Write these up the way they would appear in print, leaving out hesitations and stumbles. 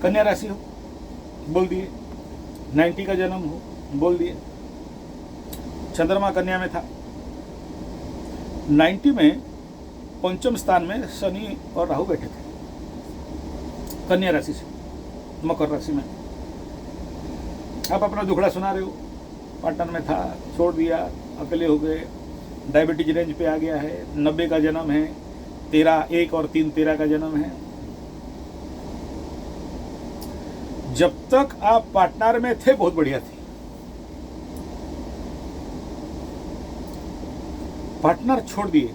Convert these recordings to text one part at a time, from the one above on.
कन्या राशि हो, बोल दिए। 90 का जन्म हो, बोल दिए। चंद्रमा कन्या में था। 90 में पंचम स्थान में शनि और राहु बैठे थे कन्या राशि से मकर राशि में। आप अपना दुखड़ा सुना रहे हो, पार्टनर में था, छोड़ दिया, अकेले हो गए, डायबिटीज रेंज पे आ गया है, 90 का जन्म है, 13 1 और 3 13 का जन्म है। जब तक आप पार्टनर में थे बहुत बढ़िया थी। पार्टनर छोड़ दिए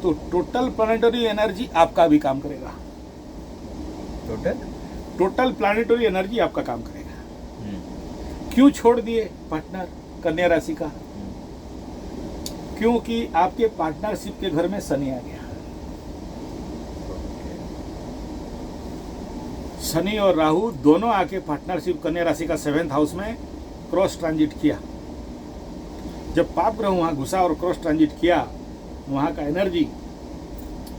तो टोटल प्लानिटरी एनर्जी आपका भी काम करेगा। टोटल प्लानिटरी एनर्जी आपका काम करेगा। क्यों छोड़ दिए पार्टनर कन्या राशि का? क्योंकि आपके पार्टनरशिप के घर में शनि आ गया। शनि और राहु दोनों आके पार्टनरशिप कन्या राशि का 7th हाउस में क्रॉस ट्रांजिट किया। जब पाप ग्रह वहां घुसा और क्रॉस ट्रांजिट किया, वहां का एनर्जी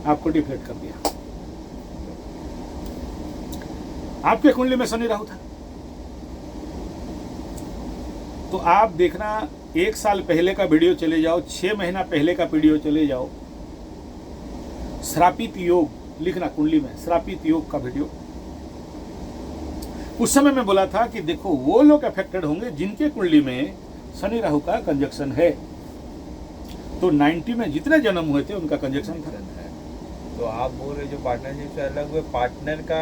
आपको डिफ्लेक्ट कर दिया। आपके कुंडली में शनि राहु था, तो आप देखना 1 साल पहले का वीडियो चले जाओ, 6 महीना पहले का वीडियो चले जाओ, श्रापित योग लिखना कुंडली में, श्रापित योग का वीडियो। उस समय मैं बोला था कि देखो वो लोग अफेक्टेड होंगे जिनके कुंडली में शनि राहु का कंजक्शन है। तो 90 में जितने जन्म हुए थे उनका कंजक्शन था। तो आप बोल रहे जो पार्टनरशिप से अलग हुए, पार्टनर का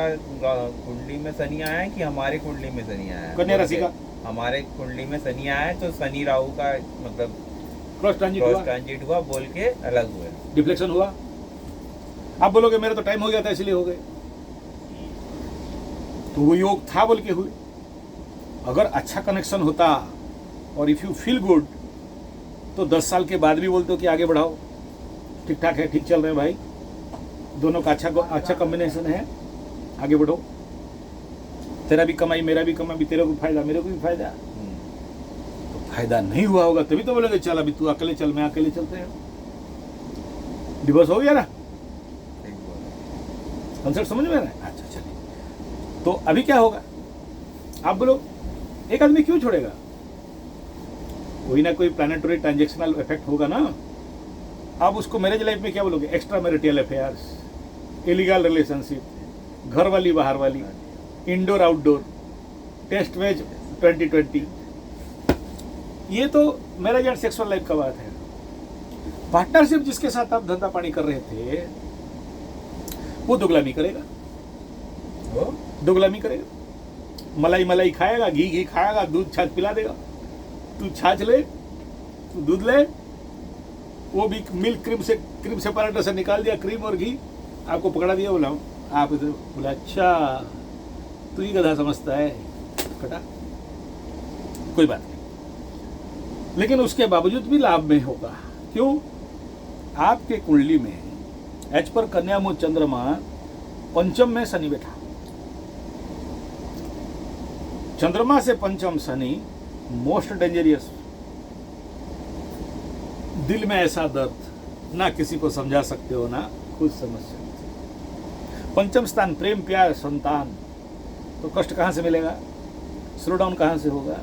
कुंडली में शनि आया है कि हमारे कुंडली में शनि आया है? कन्या राशि का हमारे कुंडली में शनि आया है, तो शनि राहु का मतलब क्रॉस ट्रांजिट हुआ बोल के अलग हुए, डिफ्लेक्शन हुआ। आप बोलोगे मेरा तो टाइम हो गया था इसलिए हो गए, तो वो योग था बोल के हुए। अगर अच्छा कनेक्शन होता और इफ यू फील गुड तो 10 साल के बाद भी बोलते हो कि आगे बढ़ाओ, ठीक ठाक है, ठीक चल रहे हैं भाई, दोनों का अच्छा कॉम्बिनेशन है, आगे बढ़ो, तेरा भी कमाई मेरा भी कमाई, तेरे को भी फायदा मेरे को भी फायदा। तो फायदा नहीं हुआ होगा तभी तो बोलोगे चल अभी तू अकेले चल, मैं अकेले चलते हैं। डिवोर्स हो गया ना, कंसेप्ट समझ में आ रहा है? अच्छा चलिए, तो अभी क्या होगा आप बोलो, एक आदमी क्यों छोड़ेगा? कोई ना कोई प्लानिटरी ट्रांजेक्शनल इफेक्ट होगा ना। आप उसको मैरिज लाइफ में क्या बोलोगे? Extra marital affairs, illegal relationship, घर वाली बाहर वाली, इंडोर आउटडोर, टेस्ट मैच 2020, ये तो मैरिज एंड सेक्सुअल लाइफ का बात है। पार्टनरशिप जिसके साथ आप धंधा पानी कर रहे थे वो दुगलामी करेगा, दुगलामी करेगा, मलाई खाएगा, घी खाएगा, दूध छाछ पिला देगा। तू छाछ ले, तू दूध ले, वो भी मिल्क क्रीम सेपरेटर से निकाल दिया, क्रीम और घी आपको पकड़ा दिया। बोला आप इधर, बोला अच्छा तू ही गधा समझता है, कटा, कोई बात नहीं। लेकिन उसके बावजूद भी लाभ में होगा। क्यों? आपके कुंडली में एच पर कन्या में चंद्रमा, पंचम में शनि बैठा। चंद्रमा से पंचम शनि मोस्ट डेंजरियस। दिल में ऐसा दर्द ना किसी को समझा सकते हो, ना खुद समझ सकते हो। पंचम स्थान प्रेम प्यार संतान, तो कष्ट कहां से मिलेगा? स्लो डाउन कहां से होगा?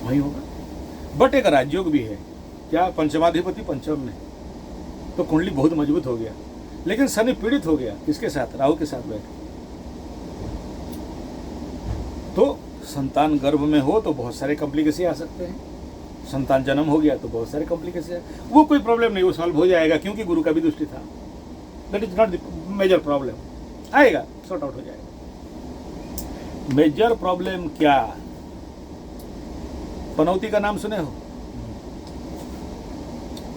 वहीं होगा। बट एक राजयोग भी है, क्या? पंचमाधिपति पंचम में, तो कुंडली बहुत मजबूत हो गया। लेकिन शनि पीड़ित हो गया, किसके साथ? राहु के साथ बैठे। तो संतान गर्भ में हो तो बहुत सारे कॉम्प्लिकेशन आ सकते हैं। संतान जन्म हो गया तो बहुत सारे कॉम्प्लिकेशन है। वो कोई प्रॉब्लम नहीं, वो सॉल्व हो जाएगा, क्योंकि गुरु का भी दृष्टि था। That is not the major problem, आएगा, सॉर्ट आउट हो जाएगा। मेजर प्रॉब्लम क्या? पनौती का नाम सुने हो?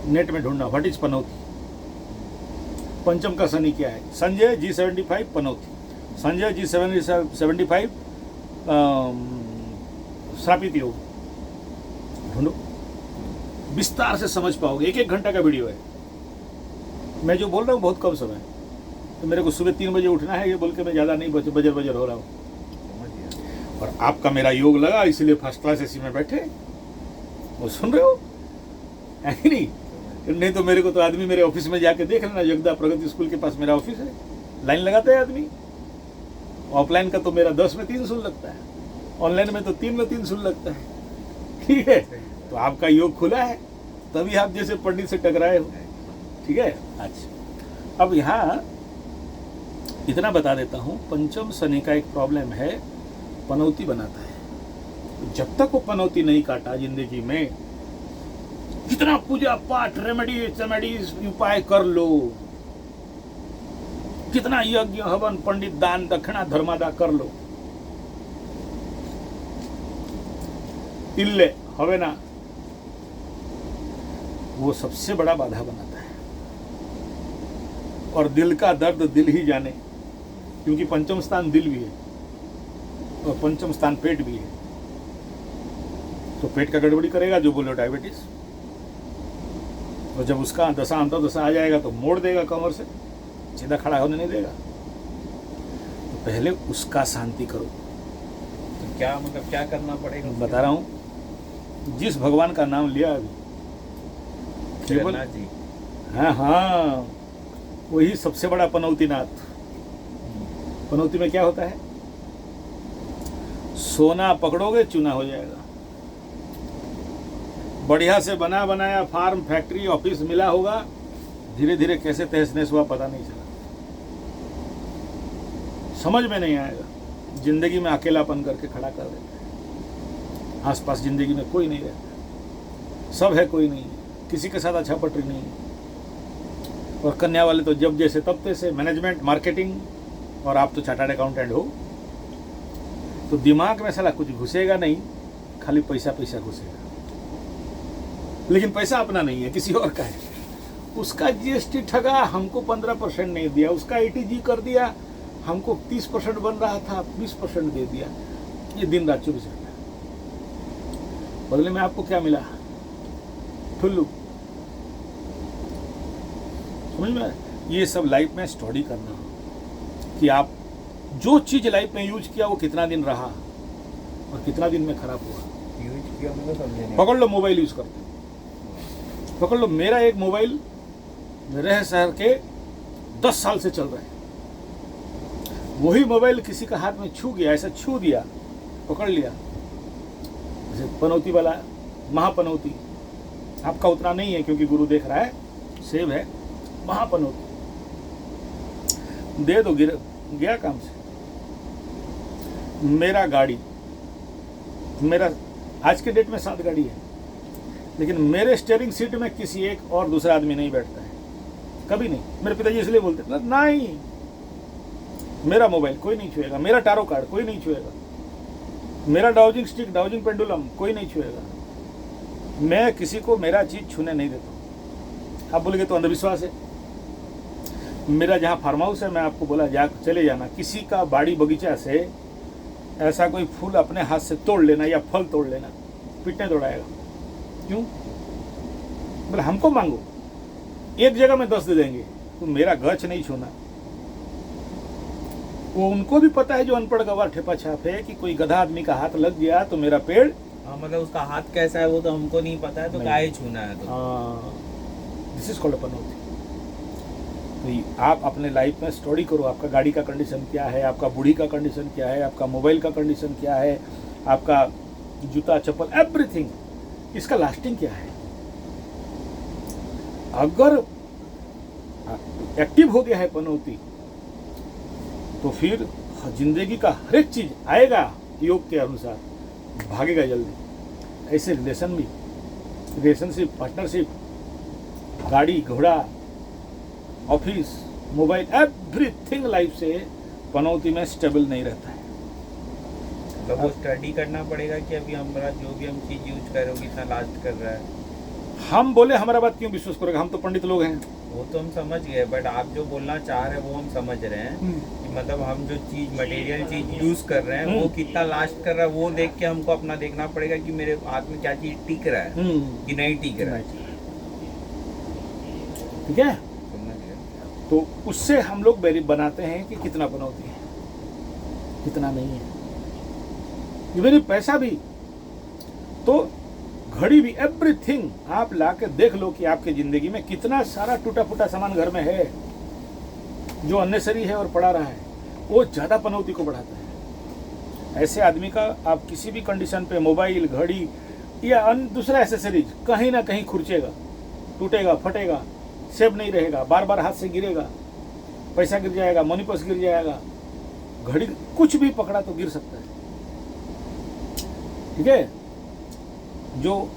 नेट में ढूंढना, व्हाट इज पनौती। पंचम का शनि क्या है? संजय G75 पनौती, संजय G75 श्रापित योग। ढूंढो, विस्तार से समझ पाओगे। 1-1 घंटा का वीडियो है। मैं जो बोल रहा हूँ बहुत कम समय, तो मेरे को सुबह 3 बजे उठना है, ये बोल के मैं ज़्यादा नहीं बजर हो रहा हूँ। और आपका मेरा योग लगा, इसलिए फर्स्ट क्लास एसी में बैठे वो सुन रहे हो, है कि नहीं? नहीं तो मेरे को तो आदमी मेरे ऑफिस में जाके देख लेना, जगदा प्रगति स्कूल के पास मेरा ऑफिस है, लाइन लगाता है आदमी, ऑफलाइन का तो मेरा 10 में 3 सुन लगता है, ऑनलाइन में तो 3 में 3 सुन लगता है। ठीक है, तो आपका योग खुला है, तभी आप जैसे पंडित से टकराए हो। ठीक है। अच्छा, अब यहाँ इतना बता देता हूँ, पंचम शनि का एक प्रॉब्लम है, पनौती बनाता है। जब तक वो पनौती नहीं काटा जिंदगी में, कितना पूजा पाठ रेमेडीज उपाय कर लो, कितना यज्ञ हवन पंडित दान दक्षिणा धर्मादा कर लो, इल्ले हवे ना, वो सबसे बड़ा बाधा बनाता है। और दिल का दर्द दिल ही जाने, क्योंकि पंचम स्थान दिल भी है और पंचम स्थान पेट भी है। तो पेट का गड़बड़ी करेगा, जो बोलो डायबिटीज, और जब उसका दशा अंतर्दशा आ जाएगा तो मोड़ देगा कमर से, सीधा खड़ा होने नहीं देगा। तो पहले उसका शांति करो। तो क्या मतलब क्या करना पड़ेगा? बता रहा हूं, जिस भगवान का नाम लिया अभी, केवल जगन्नाथ जी। हाँ, वही सबसे बड़ा पनौतीनाथ। पनौती में क्या होता है? सोना पकड़ोगे चूना हो जाएगा। बढ़िया से बना बनाया फार्म, फैक्ट्री, ऑफिस मिला होगा, धीरे धीरे कैसे तहस नहस हुआ पता नहीं चला, समझ में नहीं आएगा। जिंदगी में अकेलापन करके खड़ा कर देता है। आसपास जिंदगी में कोई नहीं रहता, सब है कोई नहीं, किसी के साथ अच्छा पटरी नहीं। और कन्या वाले तो जब जैसे तब तैसे, मैनेजमेंट, मार्केटिंग, और आप तो चार्टर्ड अकाउंटेंट हो, तो दिमाग में साला कुछ घुसेगा नहीं, खाली पैसा पैसा घुसेगा। लेकिन पैसा अपना नहीं है, किसी और का है। उसका जीएसटी ठगा, हमको 15% नहीं दिया, उसका ATG कर दिया, हमको 30% बन रहा था, 20% दे दिया। ये दिन रात 24 घंटा। बदले में आपको क्या मिला? ठुल्लू। समझ में? ये सब लाइफ में स्टडी करना हो कि आप जो चीज लाइफ में यूज किया वो कितना दिन रहा और कितना दिन में खराब हुआ। यूज किया मतलब समझे नहीं। पकड़ लो, मोबाइल यूज करते, पकड़ लो। मेरा एक मोबाइल रह शहर के 10 साल से चल रहा है। वही मोबाइल किसी का हाथ में छू गया, ऐसा छू दिया, पकड़ लिया, जैसे पनौती वाला, महापनौती। आपका उतना नहीं है क्योंकि गुरु देख रहा है, सेव है, महापनौती दे दो, गया काम से। मेरा गाड़ी, मेरा आज के डेट में 7 गाड़ी है, लेकिन मेरे स्टीयरिंग सीट में किसी एक और दूसरा आदमी नहीं बैठता है, कभी नहीं। मेरे पिताजी इसलिए बोलते हैं नहीं, मेरा मोबाइल कोई नहीं छुएगा, मेरा टारो कार्ड कोई नहीं छुएगा, मेरा डाउजिंग स्टिक, डाउजिंग पेंडुलम कोई नहीं छुएगा। मैं किसी को मेरा चीज छूने नहीं देता। आप बोलेंगे तो अंधविश्वास है। मेरा जहाँ फार्म हाउस है, मैं आपको बोला जा चले जाना, किसी का बाड़ी बगीचा से ऐसा कोई फूल अपने हाथ से तोड़ लेना या फल तोड़ लेना, पीटने दौड़ाएगा। क्यों? बोले हमको मांगो, एक जगह में 10 दे देंगे, तो मेरा गच नहीं छूना। वो उनको भी पता है जो अनपढ़ गवार ठेपा छाप है कि कोई गधा आदमी का हाथ लग गया तो मेरा पेड़, हाँ मतलब उसका हाथ कैसा है वो तो हमको नहीं पता है, तो काहे छूना है? तो दिस इज कॉल्ड पनौती। तो आप अपने लाइफ में स्टडी करो, आपका गाड़ी का कंडीशन क्या है, आपका बूढ़ी का कंडीशन क्या है, आपका मोबाइल का कंडीशन क्या है, आपका जूता चप्पल, एवरीथिंग, इसका लास्टिंग क्या है। अगर एक्टिव हो गया है पनौती, तो फिर जिंदगी का हर एक चीज आएगा योग के अनुसार, भागेगा जल्दी। ऐसे रिलेशन भी, रिलेशनशिप, पार्टनरशिप, गाड़ी घोड़ा, ऑफिस, मोबाइल, एवरीथिंग लाइफ से पनौती में स्टेबल नहीं रहता है। तो वो स्टडी करना पड़ेगा कि अभी हमारा जो भी हम चीज यूज कर रहे हो कितना लास्ट कर रहा है। हम बोले हमारा बात क्यों विश्वास करोगे, हम तो पंडित लोग हैं। वो तो हम समझ गए, बट आप जो बोलना चाह रहे हैं वो हम समझ रहे हैं कि मतलब हम जो चीज मटेरियल चीज यूज कर रहे हैं वो कितना लास्ट कर रहा है, वो देख के हमको अपना देखना पड़ेगा कि मेरे हाथ में क्या चीज टिक रहा है कि नहीं टिक रहा है। ठीक है, तो उससे हम लोग बैरी बनाते हैं कि कितना पनौती है, कितना नहीं है। इवन पैसा भी, तो घड़ी भी, एवरीथिंग आप ला के देख लो कि आपके जिंदगी में कितना सारा टूटा फूटा सामान घर में है जो अननेसरी है और पड़ा रहा है। वो ज़्यादा पनौती को बढ़ाता है। ऐसे आदमी का आप किसी भी कंडीशन पे मोबाइल, घड़ी या अन्य दूसरा एसेसरीज कहीं ना कहीं खुरचेगा, टूटेगा, फटेगा, सेफ नहीं रहेगा, बार बार हाथ से गिरेगा, पैसा गिर जाएगा, मनी पर्स गिर जाएगा, घड़ी कुछ भी पकड़ा तो गिर सकता है। ठीक है, जो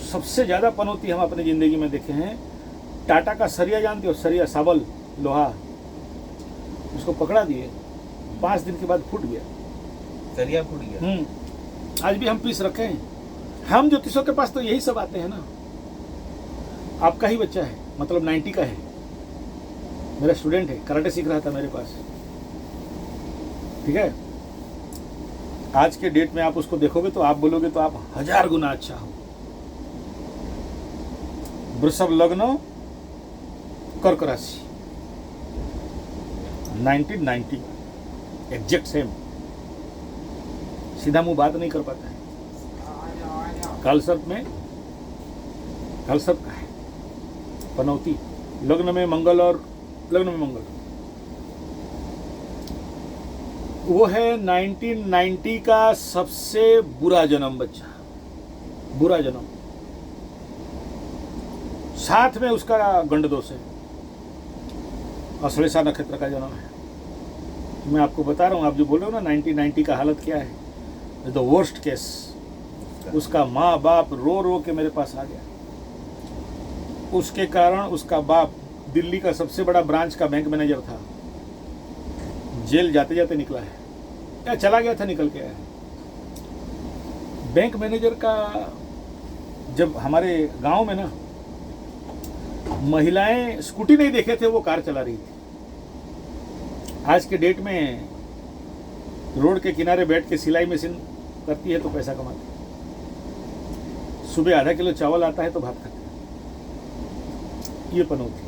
सबसे ज़्यादा पनौती हम अपनी ज़िंदगी में देखे हैं, टाटा का सरिया जानते हो, सरिया साबल लोहा, उसको पकड़ा दिए, 5 दिन के बाद फूट गया, सरिया फूट गया। आज भी हम पीस रखे हैं। हम ज्योतिषों के पास तो यही सब आते हैं ना। आपका ही बच्चा है, मतलब 90 का है, मेरा स्टूडेंट है, कराटे सीख रहा था मेरे पास। ठीक है, आज के डेट में आप उसको देखोगे तो आप बोलोगे तो आप 1000 गुना अच्छा हो। वृषभ लग्न, कर्क राशि, 1990 एग्जैक्ट सेम। सीधा मुंह बात नहीं कर पाता है। कालसर्प में, कालसर्प का है पनौती, लग्न में मंगल, और लग्न में मंगल वो है 1990 का सबसे बुरा जन्म बच्चा, बुरा जन्म। साथ में उसका गंड दोष है, अश्लेषा नक्षत्र का जन्म है। मैं आपको बता रहा हूँ, आप जो बोल रहे हो ना 1990 का हालत क्या है, द वर्स्ट केस। उसका माँ बाप रो रो के मेरे पास आ गया। उसके कारण उसका बाप दिल्ली का सबसे बड़ा ब्रांच का बैंक मैनेजर था, जेल जाते जाते निकला है, या चला गया था, निकल के आया है। बैंक मैनेजर का, जब हमारे गांव में ना महिलाएं स्कूटी नहीं देखे थे, वो कार चला रही थी। आज के डेट में रोड के किनारे बैठ के सिलाई मशीन करती है तो पैसा कमाती है। सुबह आधा किलो चावल आता है तो भात खाते हैं। ये पनौती।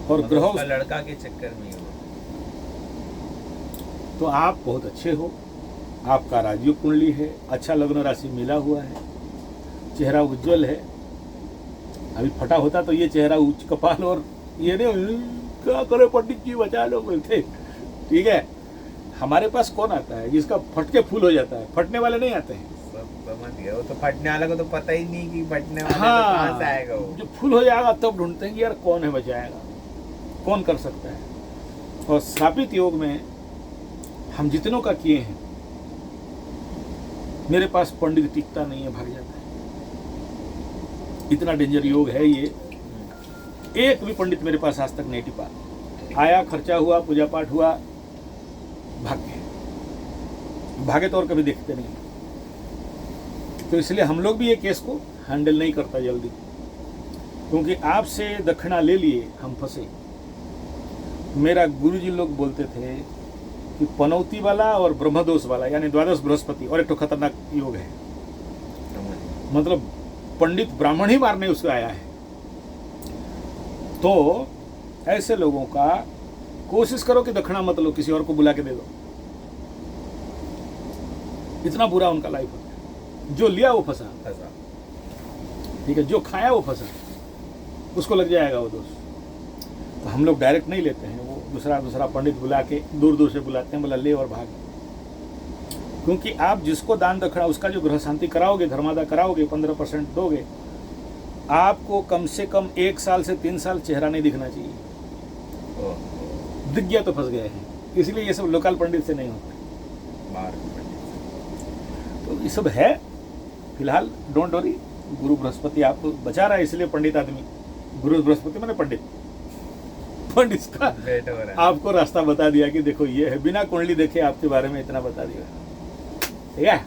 और ग्रहों का लड़का के चक्कर में हो तो आप बहुत अच्छे हो, आपका राजयोग कुंडली है, अच्छा लग्न राशि मिला हुआ है, चेहरा उज्जवल है। अभी फटा होता तो ये चेहरा उच्च कपाल और ये नहीं क्या करे पंडित जी बचा लो बोलते। ठीक है, हमारे पास कौन आता है जिसका फट के फूल हो जाता है, फटने वाले नहीं आते हैं। सब समझ गया, वो तो फटने वाला को तो पता ही नहीं कि फटने वाला तो कहाँ से आएगा वो। जो फूल हो जाएगा तब ढूंढते हैं कि यार कौन है बचाएगा, कौन कर सकता है। और स्थापित योग में हम जितनों का किए हैं, मेरे पास पंडित टिकता नहीं है, भाग जाता है। इतना डेंजर योग है ये। एक भी पंडित मेरे पास आज तक नहीं टिपा। आया, खर्चा हुआ, पूजा पाठ हुआ, भाग गए। भागे तो और कभी देखते नहीं। तो इसलिए हम लोग भी ये केस को हैंडल नहीं करता जल्दी, क्योंकि आपसे दक्षिणा ले लिए हम फंसे। मेरा गुरुजी लोग बोलते थे कि पनौती वाला और ब्रह्मदोष वाला, यानी द्वादश बृहस्पति और एक तो खतरनाक योग है, मतलब पंडित ब्राह्मण ही मारने उसको आया है। तो ऐसे लोगों का कोशिश करो कि दक्षिणा मत लो, किसी और को बुला के दे दो। इतना बुरा उनका लाइफ होता है। जो लिया वो फंसा, ठीक है, जो खाया वो फंसा, उसको लग जाएगा वो दोष। तो हम लोग डायरेक्ट नहीं लेते हैं, वो दूसरा पंडित बुला के दूर दूर से बुलाते हैं, बोला ले और भाग। क्योंकि आप जिसको दान दक्षिणा, उसका जो ग्रह शांति कराओगे, धर्मादा कराओगे, 15% दोगे, आपको कम से कम 1 साल से 3 साल चेहरा नहीं दिखना चाहिए। दिख गया तो फंस गए हैं। इसलिए ये सब लोकल पंडित से नहीं होता। तो ये सब है। फिलहाल डोंट वरी, गुरु बृहस्पति आपको बचा रहा है, इसलिए पंडित आदमी, गुरु बृहस्पति मैंने पंडित का आपको रास्ता बता दिया कि देखो ये है, बिना कुंडली देखे आपके बारे में इतना बता दिया। ठीक है।